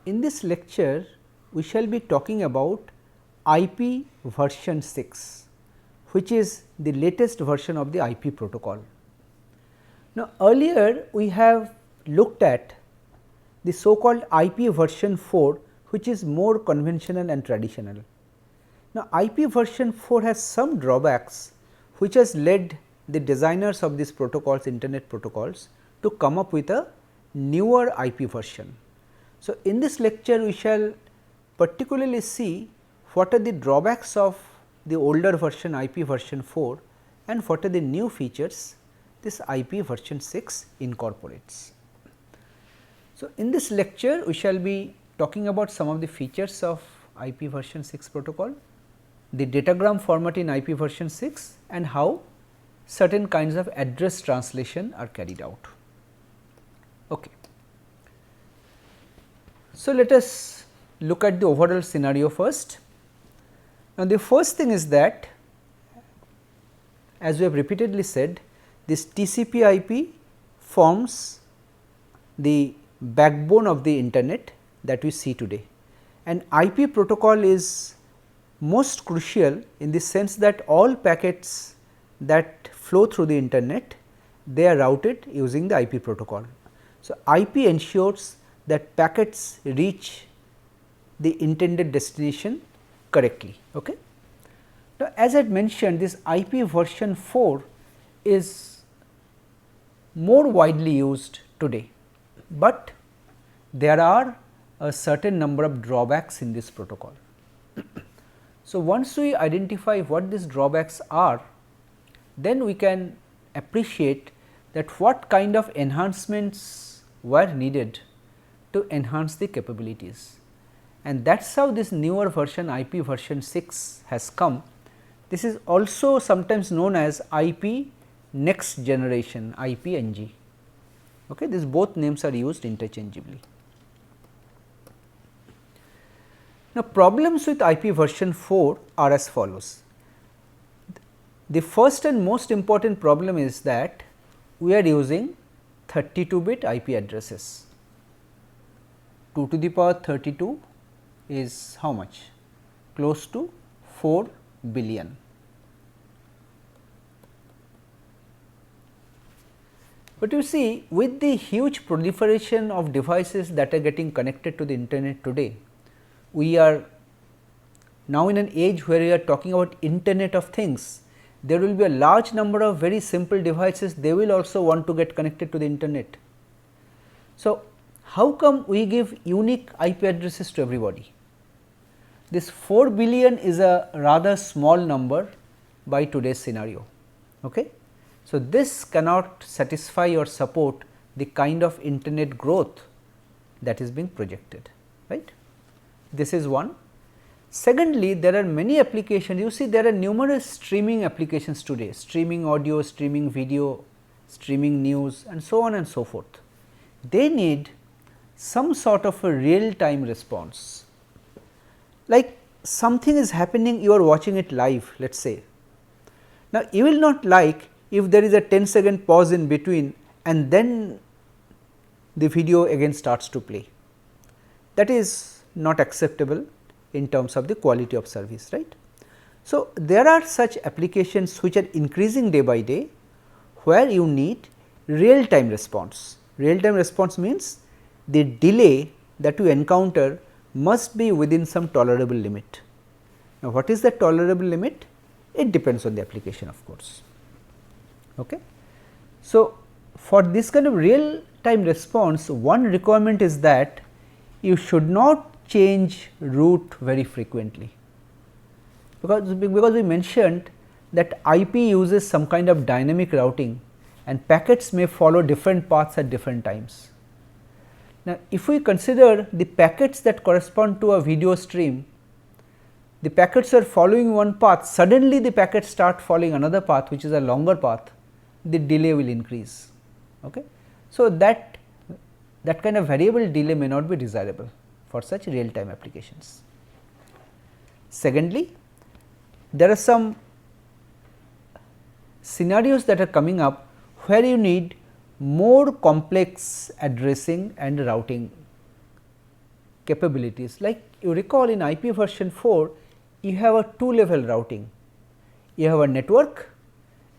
In this lecture, we shall be talking about IP version 6, which is the latest version of the IP protocol. Now, earlier we have looked at the so called IP version 4, which is more conventional and traditional. Now, IP version 4 has some drawbacks, which has led the designers of these protocols, internet protocols, to come up with a newer IP version. So, in this lecture we shall particularly see what are the drawbacks of the older version IP version 4 and what are the new features this IP version 6 incorporates. So, in this lecture we shall be talking about some of the features of IP version 6 protocol, the datagram format in IP version 6 and how certain kinds of address translation are carried out. Okay. So, let us look at the overall scenario first. Now, the first thing is that, as we have repeatedly said, this TCP IP forms the backbone of the internet that we see today, and IP protocol is most crucial in the sense that all packets that flow through the internet, they are routed using the IP protocol. So, IP ensures that packets reach the intended destination correctly. Okay. Now, as I had mentioned, this IP version 4 is more widely used today, but there are a certain number of drawbacks in this protocol. So, once we identify what these drawbacks are, then we can appreciate that what kind of enhancements were needed to enhance the capabilities, and that is how this newer version IP version 6 has come. This is also sometimes known as IP next generation, IPNG. Okay, these both names are used interchangeably. Now, problems with IP version 4 are as follows. The first and most important problem is that we are using 32-bit IP addresses. 2 to the power 32 is how much? Close to 4 billion. But you see, with the huge proliferation of devices that are getting connected to the internet today, we are now in an age where we are talking about internet of things. There will be a large number of very simple devices, they will also want to get connected to the internet. So, how come we give unique IP addresses to everybody? This 4 billion is a rather small number by today's scenario. Okay? So, this cannot satisfy or support the kind of internet growth that is being projected, right. This is one. Secondly, there are many applications. You see, there are numerous streaming applications today, streaming audio, streaming video, streaming news and so on and so forth. They need some sort of a real time response, like something is happening, you are watching it live, let us say. Now, you will not like if there is a 10-second pause in between and then the video again starts to play. That is not acceptable in terms of the quality of service, right. So, there are such applications which are increasing day by day, where you need real time response. Real time response means the delay that you encounter must be within some tolerable limit. Now, what is that tolerable limit? It depends on the application, of course. Okay. So, for this kind of real time response, one requirement is that you should not change route very frequently, because we mentioned that IP uses some kind of dynamic routing and packets may follow different paths at different times. Now, if we consider the packets that correspond to a video stream, the packets are following one path, suddenly the packets start following another path which is a longer path, the delay will increase. Okay. So, that kind of variable delay may not be desirable for such real time applications. Secondly, there are some scenarios that are coming up where you need more complex addressing and routing capabilities. Like you recall in IP version 4, you have a 2 level routing, you have a network,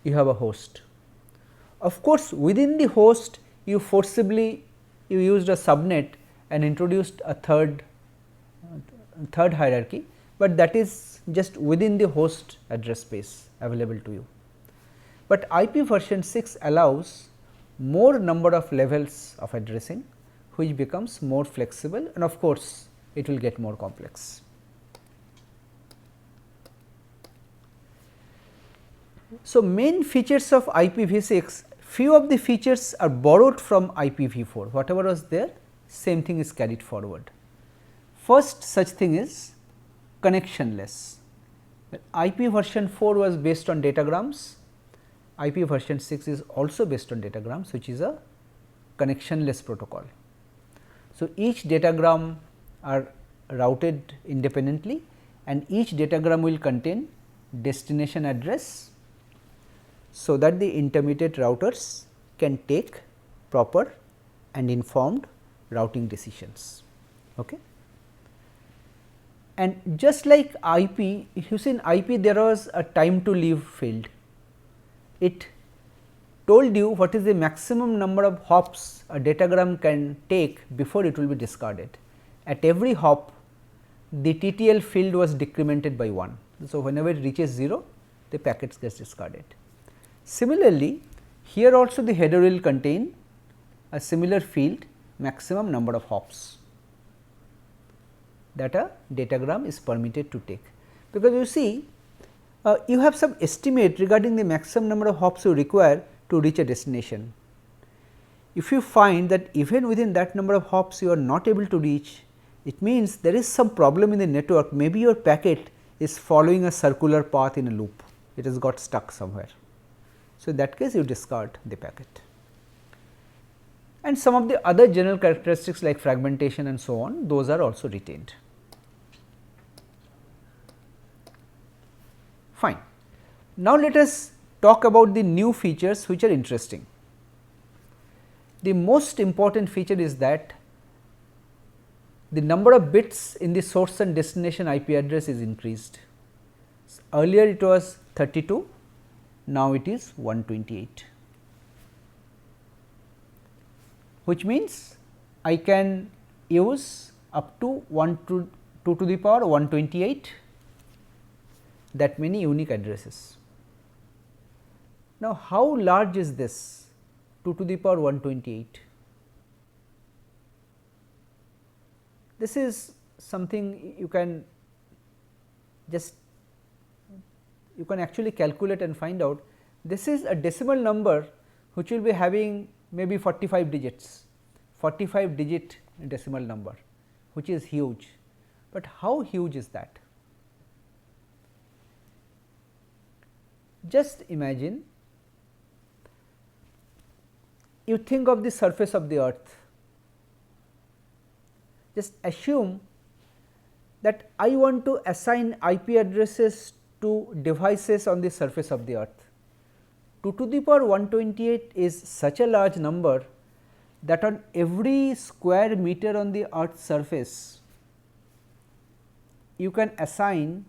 you have a host. Of course, within the host you forcibly you used a subnet and introduced a third hierarchy, but that is just within the host address space available to you. But IP version 6 allows more number of levels of addressing, which becomes more flexible, and of course, it will get more complex. So, main features of IPv6, few of the features are borrowed from IPv4, whatever was there, same thing is carried forward. First such thing is connectionless. IP version 4 was based on datagrams, IP version 6 is also based on datagrams, which is a connectionless protocol. So, each datagram are routed independently and each datagram will contain destination address, so that the intermediate routers can take proper and informed routing decisions. Okay. And just like IP, if you see in IP there was a time to leave field, it told you what is the maximum number of hops a datagram can take before it will be discarded. At every hop the TTL field was decremented by 1. So, whenever it reaches 0 the packets gets discarded. Similarly, here also the header will contain a similar field maximum number of hops that a datagram is permitted to take, because you see you have some estimate regarding the maximum number of hops you require to reach a destination. If you find that even within that number of hops you are not able to reach, it means there is some problem in the network, maybe your packet is following a circular path in a loop, it has got stuck somewhere. So, in that case you discard the packet. And some of the other general characteristics like fragmentation and so on, those are also retained. Fine. Now, let us talk about the new features which are interesting. The most important feature is that the number of bits in the source and destination IP address is increased. Earlier it was 32, now it is 128, which means I can use up to 2 to the power 128 that many unique addresses. Now, how large is this 2 to the power 128? This is something you can actually calculate and find out. This is a decimal number which will be having maybe 45 digits, 45 digit decimal number, which is huge. But how huge is that? Just imagine you think of the surface of the earth. Just assume that I want to assign IP addresses to devices on the surface of the earth. 2 to the power 128 is such a large number that on every square meter on the earth's surface, you can assign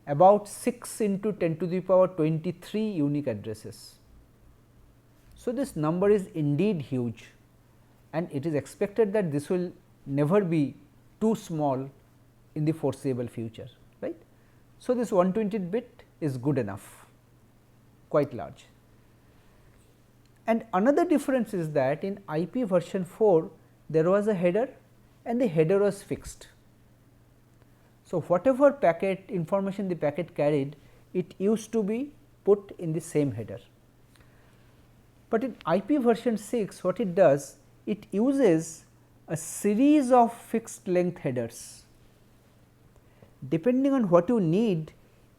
about 6 into 10 to the power 23 unique addresses. So, this number is indeed huge, and it is expected that this will never be too small in the foreseeable future, right. So, this 120 bit is good enough, quite large. And another difference is that in IP version 4 there was a header and the header was fixed. So, whatever packet information the packet carried, it used to be put in the same header. But in IP version 6 what it does, it uses a series of fixed length headers. Depending on what you need,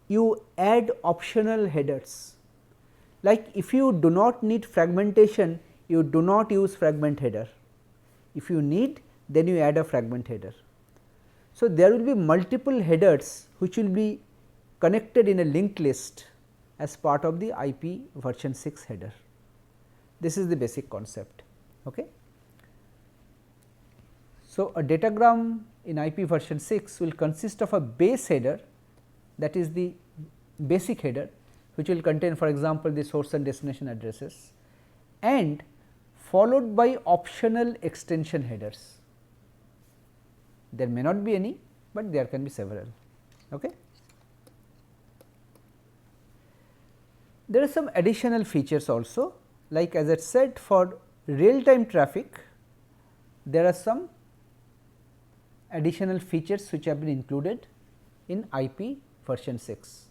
you add optional headers. Like if you do not need fragmentation, you do not use fragment header. If you need, then you add a fragment header. So, there will be multiple headers which will be connected in a linked list as part of the IP version 6 header. This is the basic concept. Okay. So, a datagram in IP version 6 will consist of a base header, that is the basic header, which will contain, for example, the source and destination addresses, and followed by optional extension headers. There may not be any, but there can be several. Okay. There are some additional features also, like as I said, for real time traffic there are some additional features which have been included in IP version 6.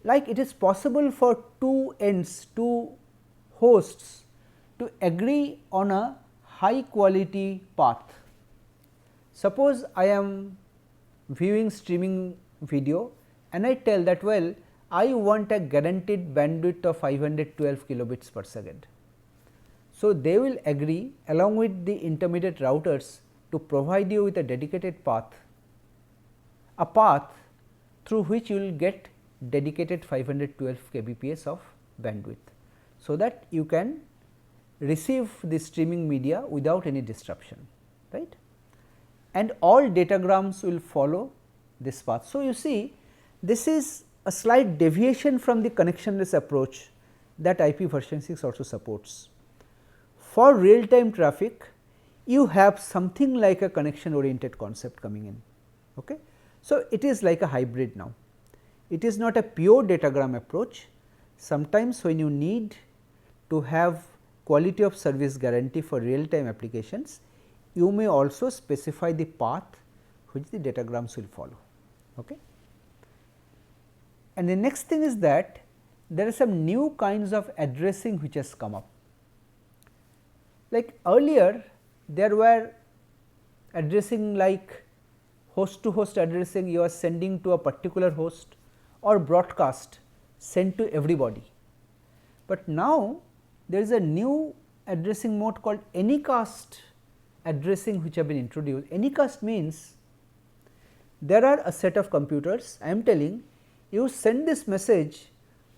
Like it is possible for two ends, two hosts to agree on a high quality path. Suppose I am viewing streaming video and I tell that, well, I want a guaranteed bandwidth of 512 kilobits per second. So, they will agree along with the intermediate routers to provide you with a dedicated path, a path through which you will get dedicated 512 kbps of bandwidth, so that you can receive the streaming media without any disruption, right. And all datagrams will follow this path. So, you see this is a slight deviation from the connectionless approach that IP version 6 also supports. For real time traffic, you have something like a connection oriented concept coming in. Okay. So, it is like a hybrid now. It is not a pure datagram approach. Sometimes when you need to have quality of service guarantee for real time applications, you may also specify the path which the datagrams will follow. Okay. And the next thing is that there are some new kinds of addressing which has come up. Like earlier there were addressing like host to host addressing, you are sending to a particular host, or broadcast sent to everybody. But now there is a new addressing mode called anycast addressing which have been introduced. Anycast means there are a set of computers, I am telling you send this message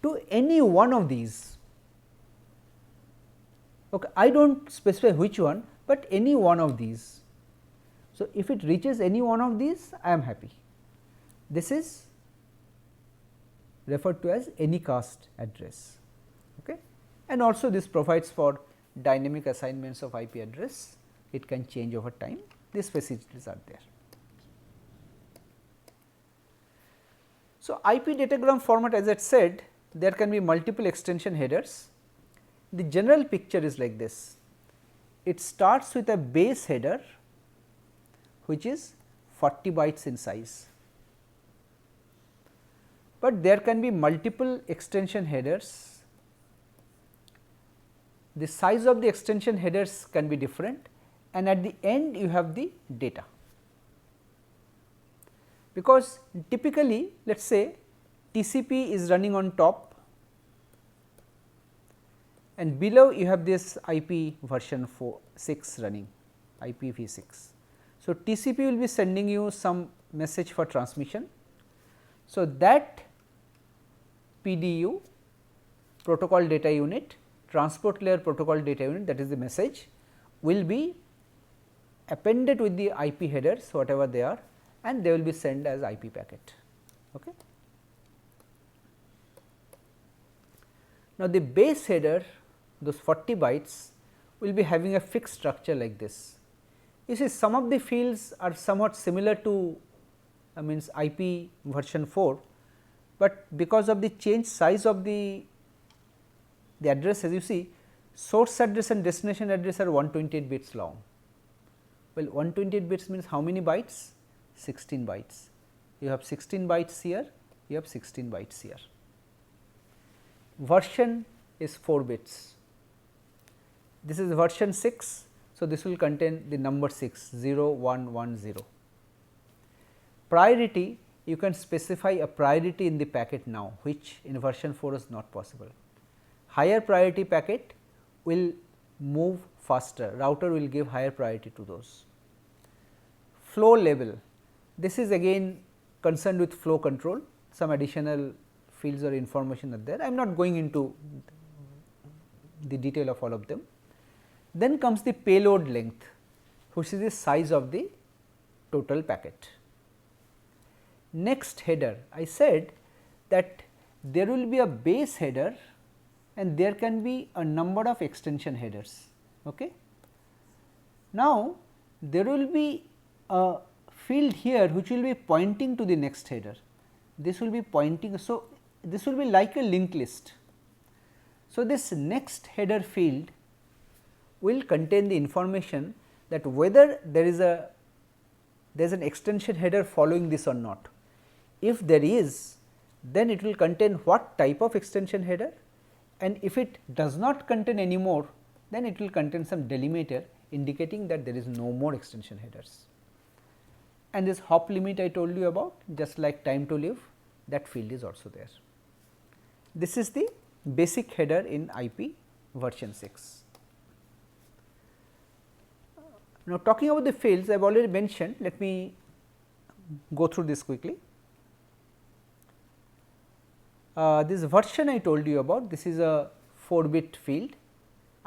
to any one of these. Okay, I do not specify which one, but any one of these. So, if it reaches any one of these, I am happy. This is referred to as anycast address. Okay. And also this provides for dynamic assignments of IP address, it can change over time, these facilities are there. So, IP datagram format, as I said, there can be multiple extension headers. The general picture is like this. It starts with a base header which is 40 bytes in size, but there can be multiple extension headers. The size of the extension headers can be different, and at the end you have the data. Because typically let us say TCP is running on top and below you have this IP version 6 running, IPv6. So, TCP will be sending you some message for transmission. So, that PDU, protocol data unit, transport layer protocol data unit, that is the message, will be appended with the IP headers whatever they are, and they will be sent as IP packet. Okay. Now, the base header, those 40 bytes will be having a fixed structure like this. You see some of the fields are somewhat similar to means IP version 4, but because of the change size of the addresses, you see source address and destination address are 128 bits long. Well, 128 bits means how many bytes? 16 bytes. You have 16 bytes here, you have 16 bytes here. Version is 4 bits. This is version 6. So, this will contain the number 6, 0, 1, 1, 0. Priority, you can specify a priority in the packet now, which in version 4 is not possible. Higher priority packet will move faster, router will give higher priority to those. Flow level, this is again concerned with flow control, some additional fields or information are there. I am not going into the detail of all of them. Then comes the payload length, which is the size of the total packet. Next header, I said that there will be a base header and there can be a number of extension headers. Okay. Now, there will be a field here which will be pointing to the next header. This will be pointing. So, this will be like a linked list. So, this next header field will contain the information that whether there is an extension header following this or not. If there is, then it will contain what type of extension header, and if it does not contain any more, then it will contain some delimiter indicating that there is no more extension headers. And this hop limit I told you about, just like time to live, that field is also there. This is the basic header in IP version 6. Now, talking about the fields I have already mentioned, let me go through this quickly. This version I told you about, this is a 4-bit field.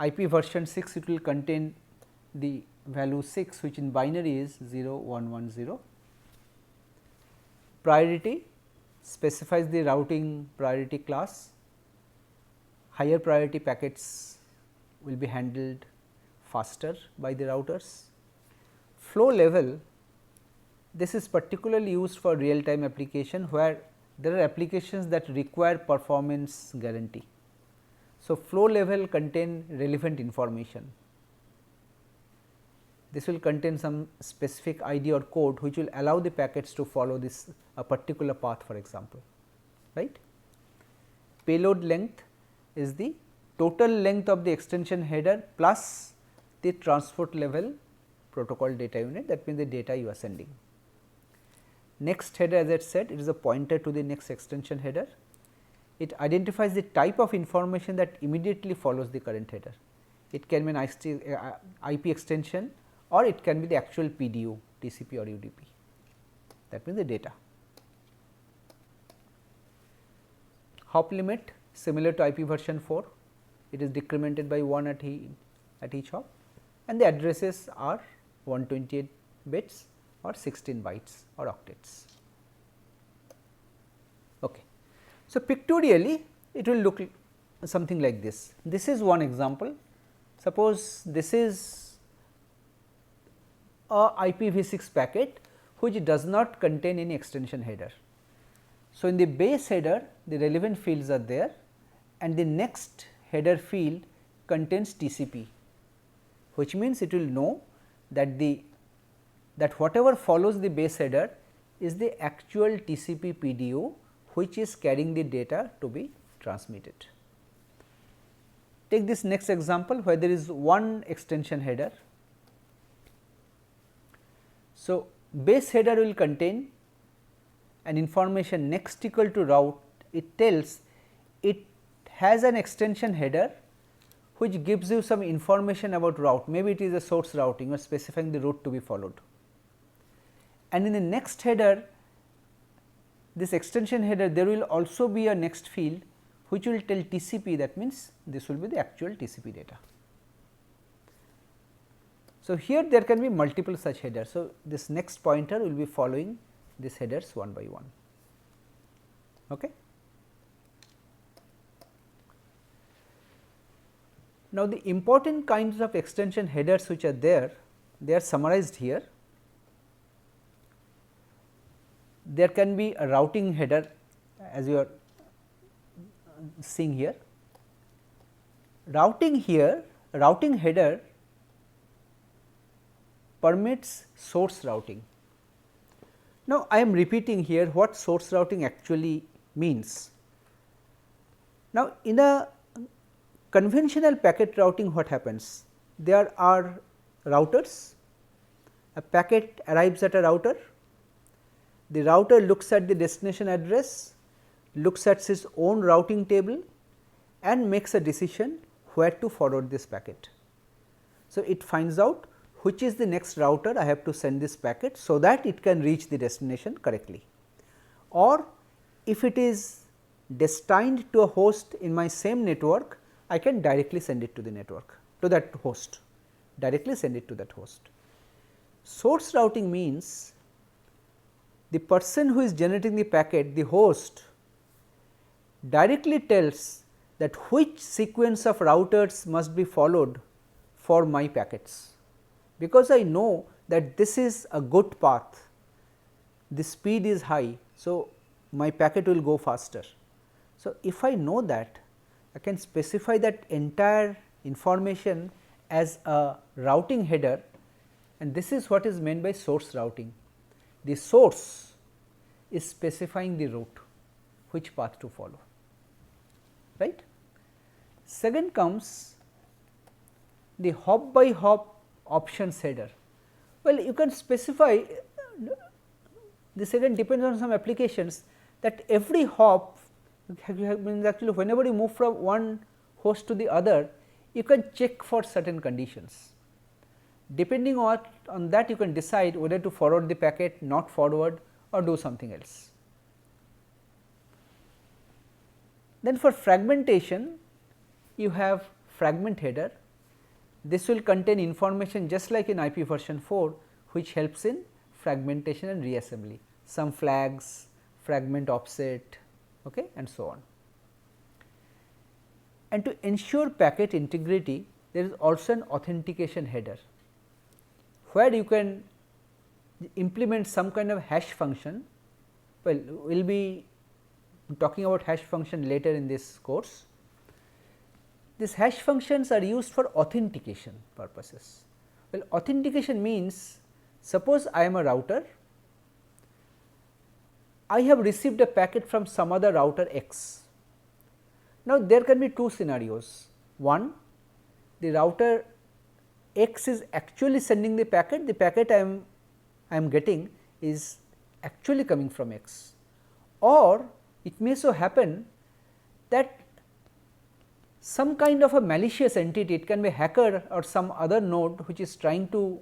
IP version 6, it will contain the value 6, which in binary is 0 1 1 0. Priority specifies the routing priority class. Higher priority packets will be handled faster by the routers. Flow level, this is particularly used for real time application, where there are applications that require performance guarantee. So, flow level contain relevant information. This will contain some specific ID or code which will allow the packets to follow this a particular path, for example, right. Payload length is the total length of the extension header plus the transport level protocol data unit, that means the data you are sending. Next header, as I said, it is a pointer to the next extension header. It identifies the type of information that immediately follows the current header. It can be an IP extension, or it can be the actual PDU, TCP or UDP, that means the data. Hop limit, similar to IP version 4, it is decremented by 1 at each hop, and the addresses are 128 bits or 16 bytes or octets. Okay. So, pictorially it will look something like this. This is one example. Suppose this is a IPv6 packet which does not contain any extension header. So, in the base header the relevant fields are there, and the next header field contains TCP, which means it will know that whatever follows the base header is the actual TCP PDU which is carrying the data to be transmitted. Take this next example where there is one extension header. So, base header will contain an information next equal to route. It tells it has an extension header which gives you some information about route, maybe it is a source routing or specifying the route to be followed. And in the next header, this extension header, there will also be a next field which will tell TCP, that means this will be the actual TCP data. So, here there can be multiple such headers. So, this next pointer will be following these headers one by one. Okay. Now, the important kinds of extension headers which are there, they are summarized here. There can be a routing header, as you are seeing here. Routing header permits source routing. Now, I am repeating here what source routing actually means. Now, in a conventional packet routing, what happens? There are routers, a packet arrives at a router, the router looks at the destination address, looks at its own routing table and makes a decision where to forward this packet. So, it finds out which is the next router I have to send this packet, so that it can reach the destination correctly, or if it is destined to a host in my same network, I can directly send it to the network, to that host, directly send it to that host. Source routing means the person who is generating the packet, the host, directly tells that which sequence of routers must be followed for my packets. Because I know that this is a good path, the speed is high, so my packet will go faster. So, if I know that, I can specify that entire information as a routing header, and this is what is meant by source routing. The source is specifying the route, which path to follow, right. Second comes the hop by hop options header. Well, you can specify, this again depends on some applications, that every hop means actually whenever you move from one host to the other, you can check for certain conditions. Depending on that, you can decide whether to forward the packet, not forward, or do something else. Then for fragmentation, you have fragment header. This will contain information just like in IP version 4, which helps in fragmentation and reassembly, some flags, fragment offset, okay, and so on. And to ensure packet integrity, there is also an authentication header, where you can implement some kind of hash function. Well, we will be talking about hash function later in this course. These hash functions are used for authentication purposes. Well, authentication means, suppose I am a router, I have received a packet from some other router X. Now, there can be two scenarios. One, the router X is actually sending the packet I am getting is actually coming from X, or it may so happen that some kind of a malicious entity, it can be a hacker or some other node which is trying to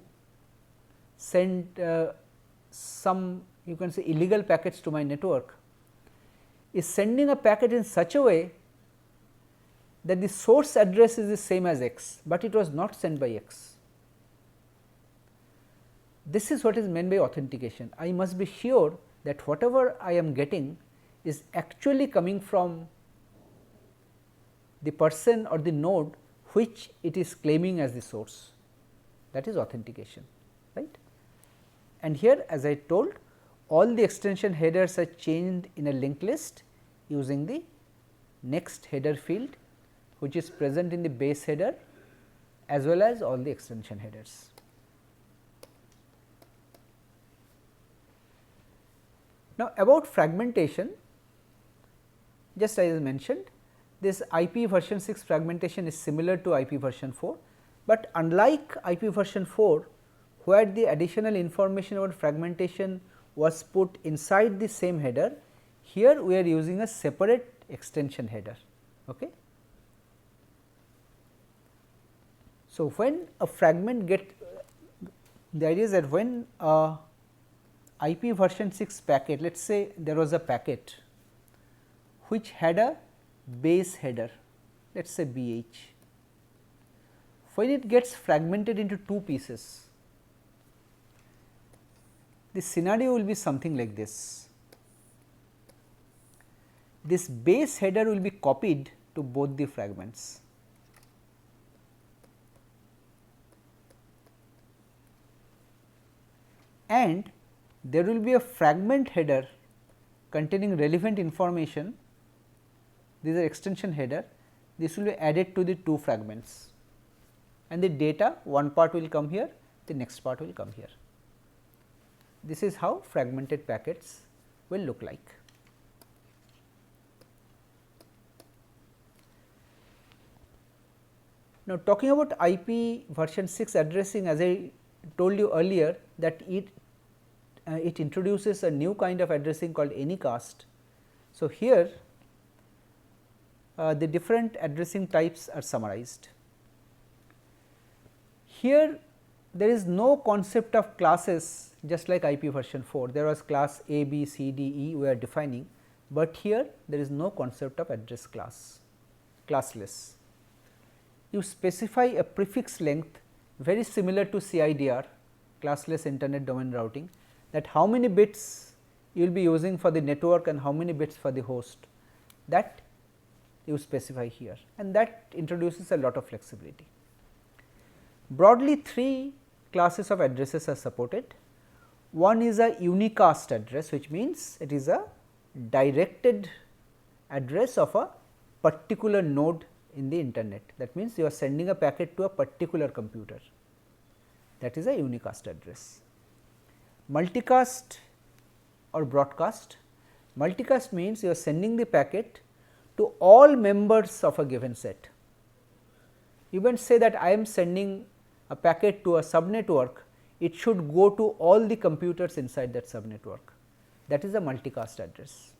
send some, you can say, illegal packets to my network, is sending a packet in such a way that the source address is the same as X, but it was not sent by X. This is what is meant by authentication. I must be sure that whatever I am getting is actually coming from the person or the node which it is claiming as the source. That is authentication, right. And here, as I told, all the extension headers are changed in a linked list using the next header field, which is present in the base header as well as all the extension headers. Now, about fragmentation, just as I mentioned, this IP version 6 fragmentation is similar to IP version 4, but unlike IP version 4, where the additional information about fragmentation was put inside the same header, here we are using a separate extension header. Okay. So, when a fragment the idea is that when a IP version 6 packet, let us say there was a packet which had a base header, let us say BH. When it gets fragmented into two pieces, the scenario will be something like this. This base header will be copied to both the fragments. And there will be a fragment header containing relevant information. These are extension header. This will be added to the two fragments, and the data, one part will come here, the next part will come here. This is how fragmented packets will look like. Now, talking about IP version 6 addressing, as I told you earlier, that it introduces a new kind of addressing called anycast. So, here the different addressing types are summarized. Here there is no concept of classes, just like IP version 4, there was class A, B, C, D, E we are defining, but here there is no concept of address class, classless. You specify a prefix length very similar to CIDR, classless internet domain routing, that how many bits you will be using for the network and how many bits for the host, that you specify here, and that introduces a lot of flexibility. Broadly, 3 classes of addresses are supported. One is a unicast address, which means it is a directed address of a particular node in the internet. That means, you are sending a packet to a particular computer, that is a unicast address. Multicast or broadcast. Multicast means you are sending the packet to all members of a given set. You can say that I am sending a packet to a subnetwork, it should go to all the computers inside that subnetwork, that is a multicast address,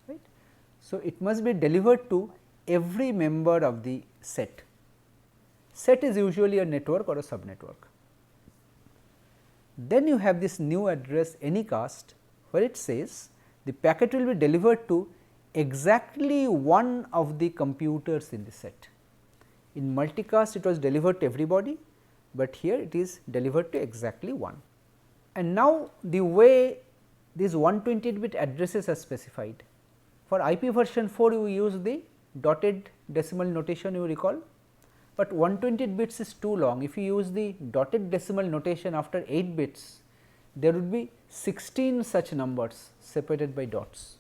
right. So, it must be delivered to every member of the set. Set is usually a network or a subnetwork. Then you have this new address anycast, where it says the packet will be delivered to exactly one of the computers in the set. In multicast it was delivered to everybody, but here it is delivered to exactly one. And now the way these 128-bit addresses are specified. For IP version 4 you use the dotted decimal notation, you recall, but 128 bits is too long. If you use the dotted decimal notation after 8 bits, there would be 16 such numbers separated by dots.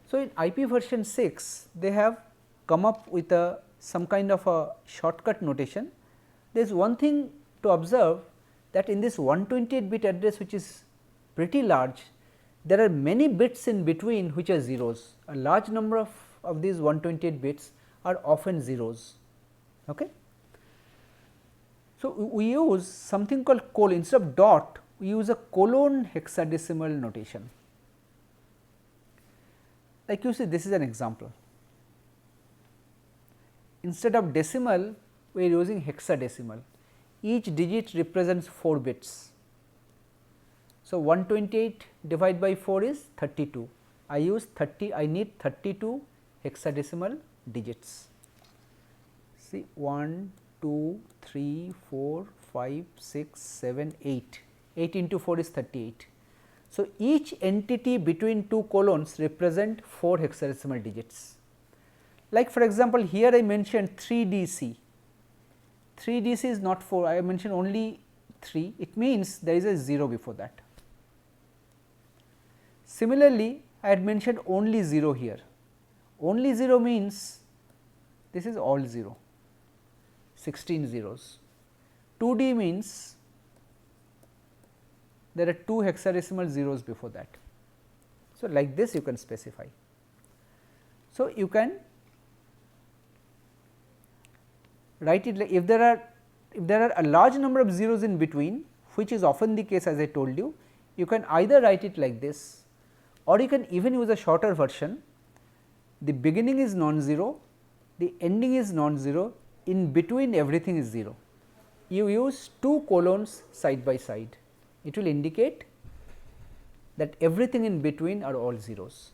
So, in IP version 6 they have come up with some kind of a shortcut notation. There is one thing to observe, that in this 128-bit address, which is pretty large, there are many bits in between which are zeros. A large number of these 128 bits are often zeros. Okay. So, we use something called colon. Instead of dot, we use a colon hexadecimal notation. Like you see, this is an example. Instead of decimal, we are using hexadecimal. Each digit represents 4 bits. So, 128 divided by 4 is 32. I use 30, I need 32 hexadecimal digits. See 1, 2, 3, 4, 5, 6, 7, 8. 8 into 4 is 38. So, each entity between 2 colons represent 4 hexadecimal digits. Like for example, here I mentioned 3DC. 3DC is not 4, I mentioned only 3, it means there is a 0 before that. Similarly, I had mentioned only 0 here. Only 0 means this is all 0, 16 zeros. 2D means there are 2 hexadecimal zeros before that. So, like this you can specify. So, you can write it like, if there are a large number of zeros in between, which is often the case as I told you, you can either write it like this, or you can even use a shorter version. The beginning is non-zero, the ending is non-zero, in between everything is 0. You use 2 colons side by side, it will indicate that everything in between are all zeros.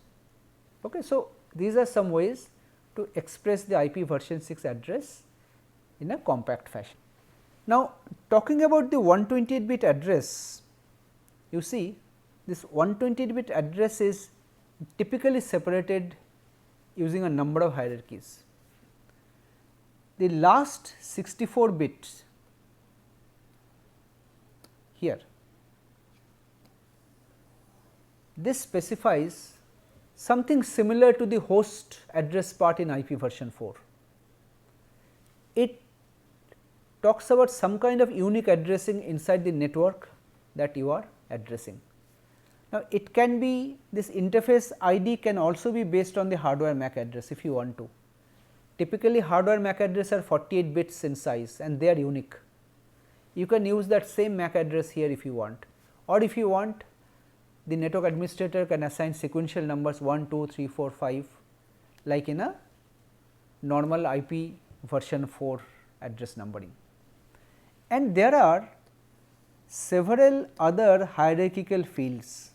Okay. So, these are some ways to express the IP version 6 address in a compact fashion. Now, talking about the 128-bit address, you see this 128-bit address is typically separated using a number of hierarchies. The last 64 bits here, this specifies something similar to the host address part in IP version 4. It talks about some kind of unique addressing inside the network that you are addressing. Now, it can be, this interface ID can also be based on the hardware MAC address if you want to. Typically hardware MAC address are 48 bits in size and they are unique. You can use that same MAC address here if you want, or if you want, the network administrator can assign sequential numbers 1, 2, 3, 4, 5 like in a normal IP version 4 address numbering. And there are several other hierarchical fields,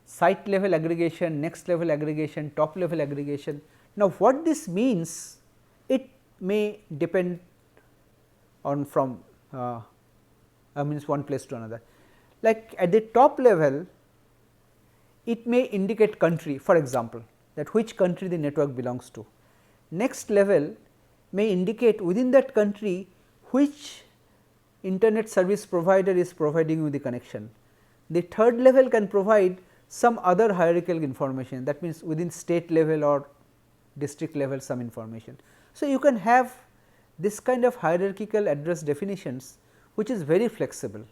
site level aggregation, next level aggregation, top level aggregation. Now, what this means, it may depend on from means one place to another. like at the top level it may indicate country, for example, that which country the network belongs to. Next level may indicate within that country which internet service provider is providing you the connection. The third level can provide some other hierarchical information, that means within state level or district level some information. So, you can have this kind of hierarchical address definitions which is very flexible.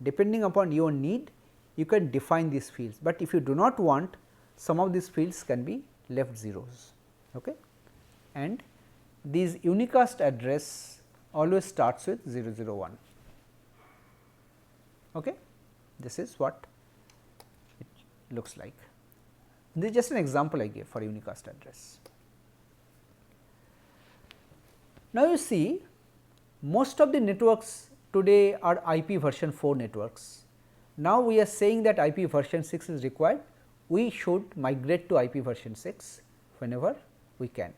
Depending upon your need, you can define these fields, but if you do not want, some of these fields can be left zeros. Okay? And these unicast address always starts with 001. Okay? This is what it looks like. This is just an example I gave for unicast address. Now, you see most of the networks today are IP version 4 networks. Now, we are saying that IP version 6 is required, we should migrate to IP version 6 whenever we can.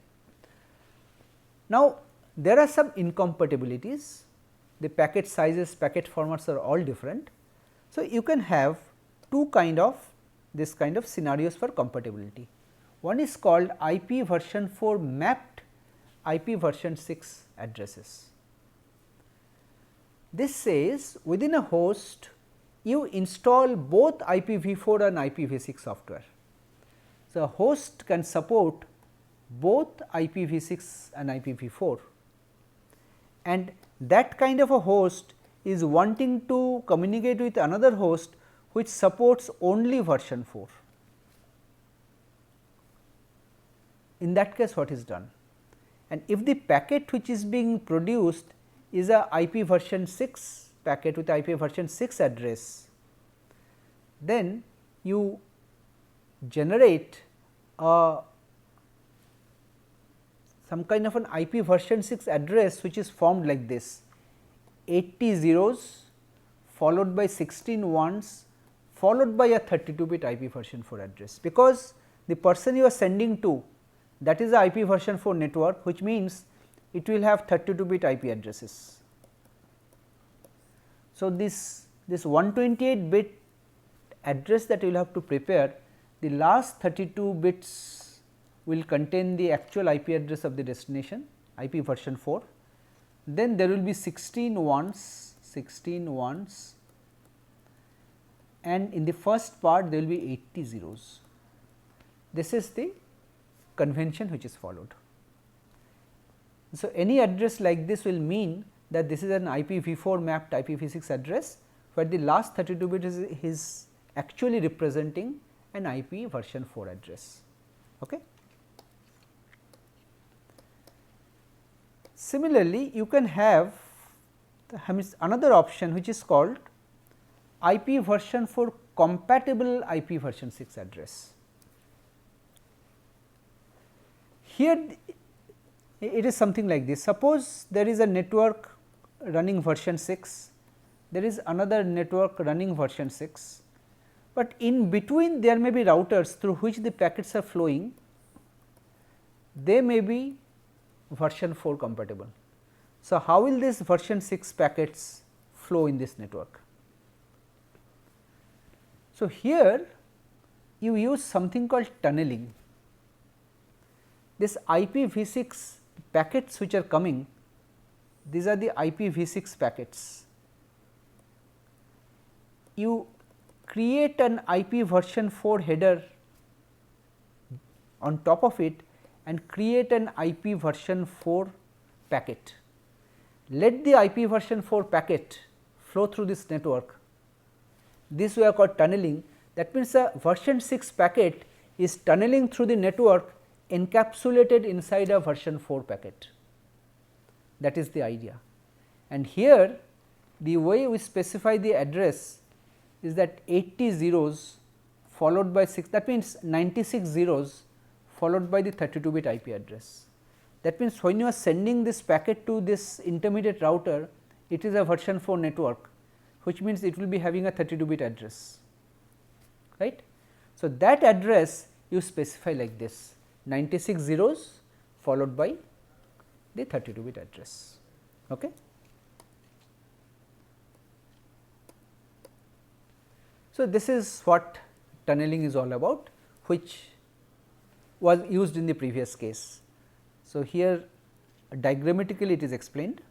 Now, there are some incompatibilities, the packet sizes, packet formats are all different. So, you can have two this kind of scenarios for compatibility. One is called IP version 4 mapped IP version 6 addresses. This says within a host you install both IPv4 and IPv6 software. So, a host can support both IPv6 and IPv4, and that kind of a host is wanting to communicate with another host which supports only version 4. In that case, what is done? And if the packet which is being produced is a IP version 6 packet with IP version 6 address, then you generate some kind of an IP version 6 address which is formed like this: 80 zeros followed by 16 ones followed by a 32-bit IP version 4 address, because the person you are sending to, that is a IP version 4 network, which means it will have 32-bit IP addresses. So, this 128-bit address that you will have to prepare, the last 32 bits will contain the actual IP address of the destination, IP version 4. Then there will be 16 ones, and in the first part there will be 80 zeros. This is the convention which is followed. So, any address like this will mean that this is an IPv4 mapped IPv6 address, where the last 32 bit is actually representing an IP version 4 address. Okay. Similarly, you can have another option which is called IP version 4 compatible IP version 6 address. Here it is something like this. Suppose there is a network running version 6, there is another network running version 6, but in between there may be routers through which the packets are flowing, they may be version 4 compatible. So, how will this version 6 packets flow in this network? So, here you use something called tunneling. This IPv6 packets which are coming, these are the IPv6 packets. You create an IP version 4 header on top of it and create an IP version 4 packet. Let the IP version 4 packet flow through this network. This we are called tunneling. That means, a version 6 packet is tunneling through the network encapsulated inside a version 4 packet. That is the idea. And here the way we specify the address is that 80 zeros followed by 6, that means 96 zeros followed by the 32-bit IP address. That means, when you are sending this packet to this intermediate router, it is a version 4 network, which means it will be having a 32-bit address, right. So, that address you specify like this: 96 zeros followed by the 32-bit address. Okay. So, this is what tunneling is all about, which was used in the previous case. So, here diagrammatically it is explained.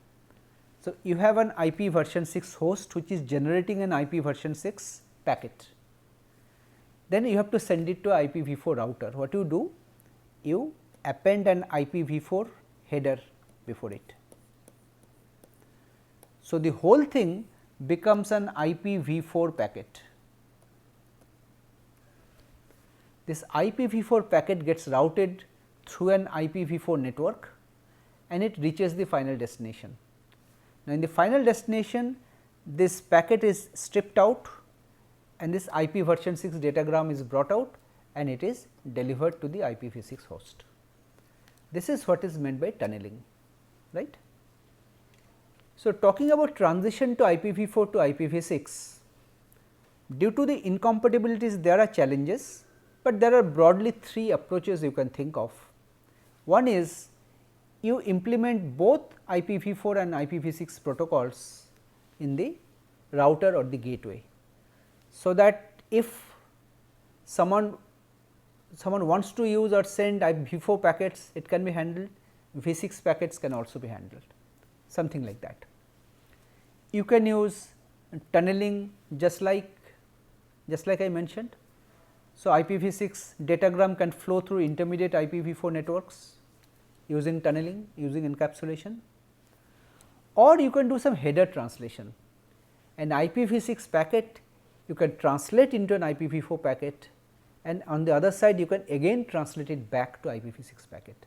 So, you have an IP version 6 host which is generating an IP version 6 packet. Then you have to send it to IPv4 router. What you do? You append an IPv4 header before it. So, the whole thing becomes an IPv4 packet. This IPv4 packet gets routed through an IPv4 network and it reaches the final destination. Now, in the final destination, this packet is stripped out and this IP version 6 datagram is brought out and it is delivered to the IPv6 host. This is what is meant by tunneling, right. So, talking about transition to IPv4 to IPv6, due to the incompatibilities there are challenges, but there are broadly 3 approaches you can think of. One is you implement both IPv4 and IPv6 protocols in the router or the gateway. So, that if someone wants to use or send IPv4 packets, it can be handled, V6 packets can also be handled, something like that. You can use tunneling just like I mentioned. So, IPv6 datagram can flow through intermediate IPv4 networks using tunneling, using encapsulation, or you can do some header translation. An IPv6 packet you can translate into an IPv4 packet, and on the other side you can again translate it back to IPv6 packet.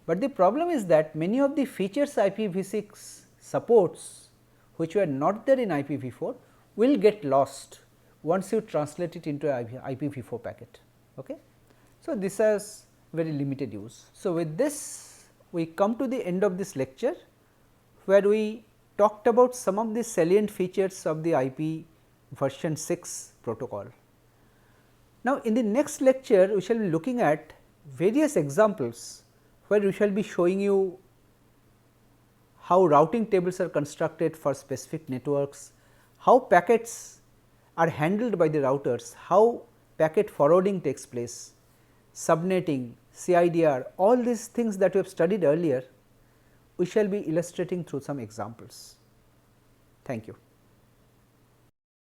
But the problem is that many of the features IPv6 supports which were not there in IPv4 will get lost once you translate it into IPv4 packet. Okay. So, this has very limited use. So, with this we come to the end of this lecture, where we talked about some of the salient features of the IP version 6 protocol. Now, in the next lecture we shall be looking at various examples where we shall be showing you how routing tables are constructed for specific networks, how packets are handled by the routers, how packet forwarding takes place, subnetting, CIDR, all these things that we have studied earlier, we shall be illustrating through some examples. Thank you.